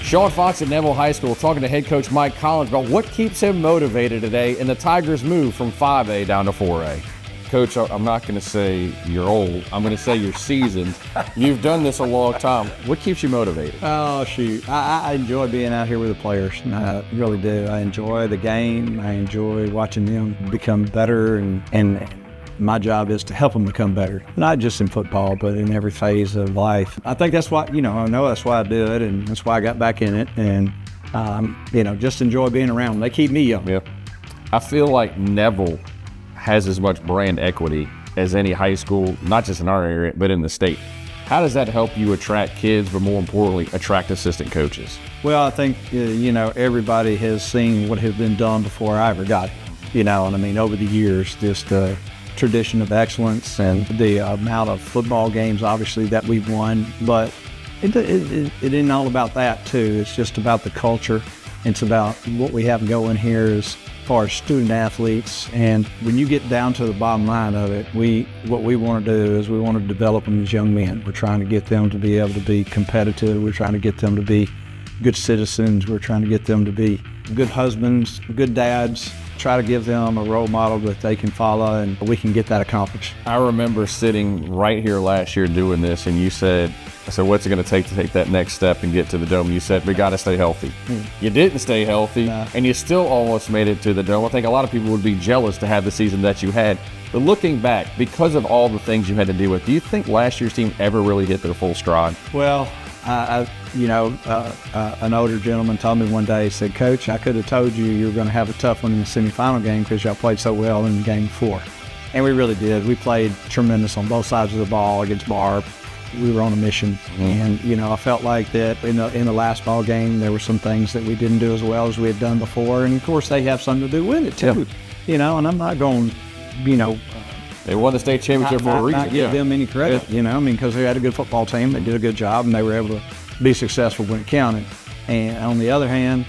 Sean Fox at Neville High School talking to head coach Mike Collins about what keeps him motivated today in the Tigers' move from 5A down to 4A. Coach, I'm not going to say you're old. I'm going to say you're seasoned. You've done this a long time. What keeps you motivated? Oh, shoot. I enjoy being out here with the players. I really do. I enjoy the game. I enjoy watching them become better, and my job is to help them become better, not just in football, but in every phase of life. I think that's why, I know that's why I do it, and that's why I got back in it, and, just enjoy being around them. They keep me young. Yeah. I feel like Neville has as much brand equity as any high school, not just in our area, but in the state. How does that help you attract kids, but more importantly, attract assistant coaches? Well, I think, everybody has seen what has been done before I ever got here. Over the years, just the tradition of excellence and the amount of football games, obviously, that we've won. But it isn't all about that, too. It's just about the culture. It's about what we have going here as far as student athletes. And when you get down to the bottom line of it, what we want to do is we want to develop them as young men. We're trying to get them to be able to be competitive. We're trying to get them to be good citizens. We're trying to get them to be good husbands, good dads. Try to give them a role model that they can follow, and we can get that accomplished. I remember sitting right here last year doing this, and you said, what's it going to take that next step and get to the Dome? You said, we got to stay healthy. You didn't stay healthy, and you still almost made it to the Dome. I think a lot of people would be jealous to have the season that you had. But looking back, because of all the things you had to deal with, do you think last year's team ever really hit their full stride? Well, an older gentleman told me one day, he said, Coach, I could have told you were going to have a tough one in the semifinal game because y'all played so well in the game before. And we really did. We played tremendous on both sides of the ball against Barb. We were on a mission. And, I felt like that in the last ball game, there were some things that we didn't do as well as we had done before. And, of course, they have something to do with it, too. Yeah. And I'm not going, they won the state championship for a reason. Not give them any credit, because they had a good football team. They did a good job, and they were able to be successful when it counted. And on the other hand,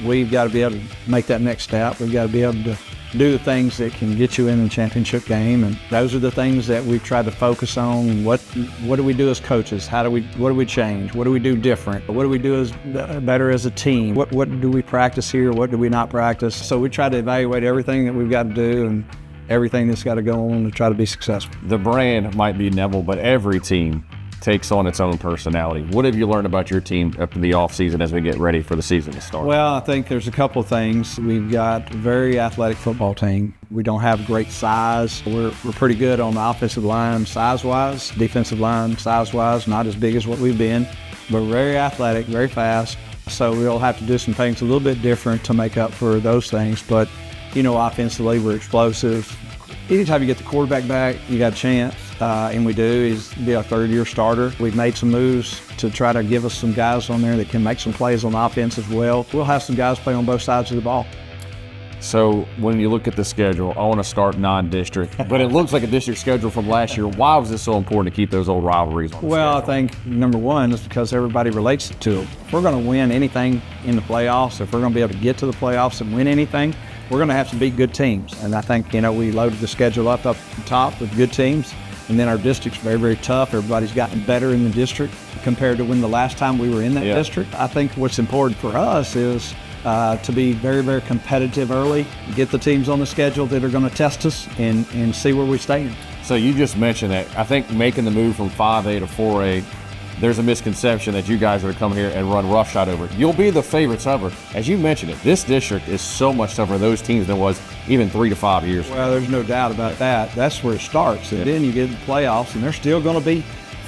we've got to be able to make that next step. We've got to be able to do the things that can get you in the championship game, and those are the things that we've tried to focus on. What do we do as coaches? What do we change? What do we do different? What do we do better as a team? What do we practice here? What do we not practice? So we try to evaluate everything that we've got to do and everything that's got to go on to try to be successful. The brand might be Neville, but every team takes on its own personality. What have you learned about your team up in the offseason as we get ready for the season to start? Well, I think there's a couple of things. We've got a very athletic football team. We don't have great size. We're pretty good on the offensive line size-wise, defensive line size-wise, not as big as what we've been, but very athletic, very fast. So we'll have to do some things a little bit different to make up for those things. But, offensively, we're explosive. Anytime you get the quarterback back, you got a chance, and we do. He's be our third-year starter. We've made some moves to try to give us some guys on there that can make some plays on offense as well. We'll have some guys play on both sides of the ball. So when you look at the schedule, I want to start non-district, but it looks like a district schedule from last year. Why was it so important to keep those old rivalries on the schedule? I think number one is because everybody relates to them. If we're going to win anything in the playoffs, if we're going to be able to get to the playoffs and win anything, we're going to have to beat good teams. And I think, we loaded the schedule up the top with good teams. And then our district's very, very tough. Everybody's gotten better in the district compared to when the last time we were in that district. I think what's important for us is to be very, very competitive early, get the teams on the schedule that are going to test us and see where we stand. So you just mentioned that. I think making the move from 5A to 4A, there's a misconception that you guys are going to come here and run roughshod over it. You'll be the favorites over. As you mentioned it, this district is so much tougher for those teams than it was even 3 to 5 years ago. Well, there's no doubt about that. That's where it starts. And then you get the playoffs, and there's still going to be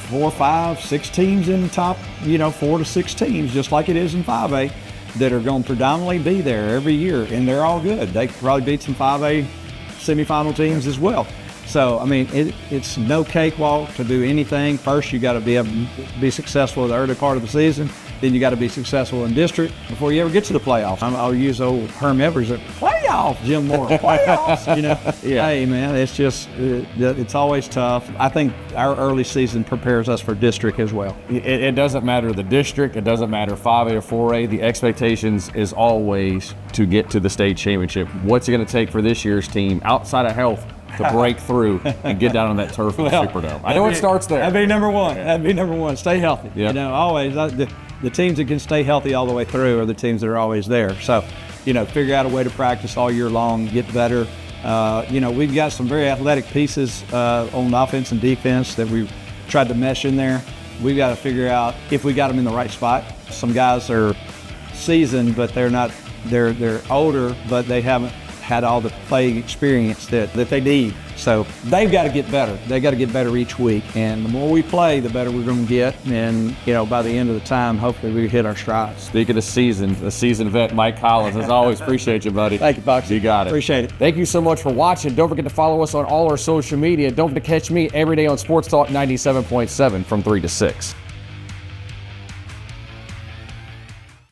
4, 5, 6 teams in the top, 4 to 6 teams, just like it is in 5A, that are going to predominantly be there every year, and they're all good. They could probably beat some 5A semifinal teams as well. So, it's no cakewalk to do anything. First, you got to be able to be successful in the early part of the season. Then you got to be successful in district before you ever get to the playoffs. I'll use old Herm Evers, playoffs, Jim Moore, playoffs, Yeah. Hey, man, it's just, it's always tough. I think our early season prepares us for district as well. It doesn't matter the district. It doesn't matter 5A or 4A. The expectations is always to get to the state championship. What's it going to take for this year's team outside of health to break through and get down on that turf in the Superdome? I know it starts there. That'd be number one. Stay healthy. Yep. Always. The teams that can stay healthy all the way through are the teams that are always there. So, figure out a way to practice all year long, get better. We've got some very athletic pieces on offense and defense that we've tried to mesh in there. We've got to figure out if we got them in the right spot. Some guys are seasoned, but they're older, but they haven't had all the playing experience that they need. So they've got to get better. They've got to get better each week. And the more we play, the better we're going to get. And, by the end of the time, hopefully we hit our stride. Speaking of seasoned, the seasoned vet, Mike Collins, as always, appreciate you, buddy. Thank you, Fox. You got it. Appreciate it. Thank you so much for watching. Don't forget to follow us on all our social media. Don't forget to catch me every day on Sports Talk 97.7 from 3 to 6.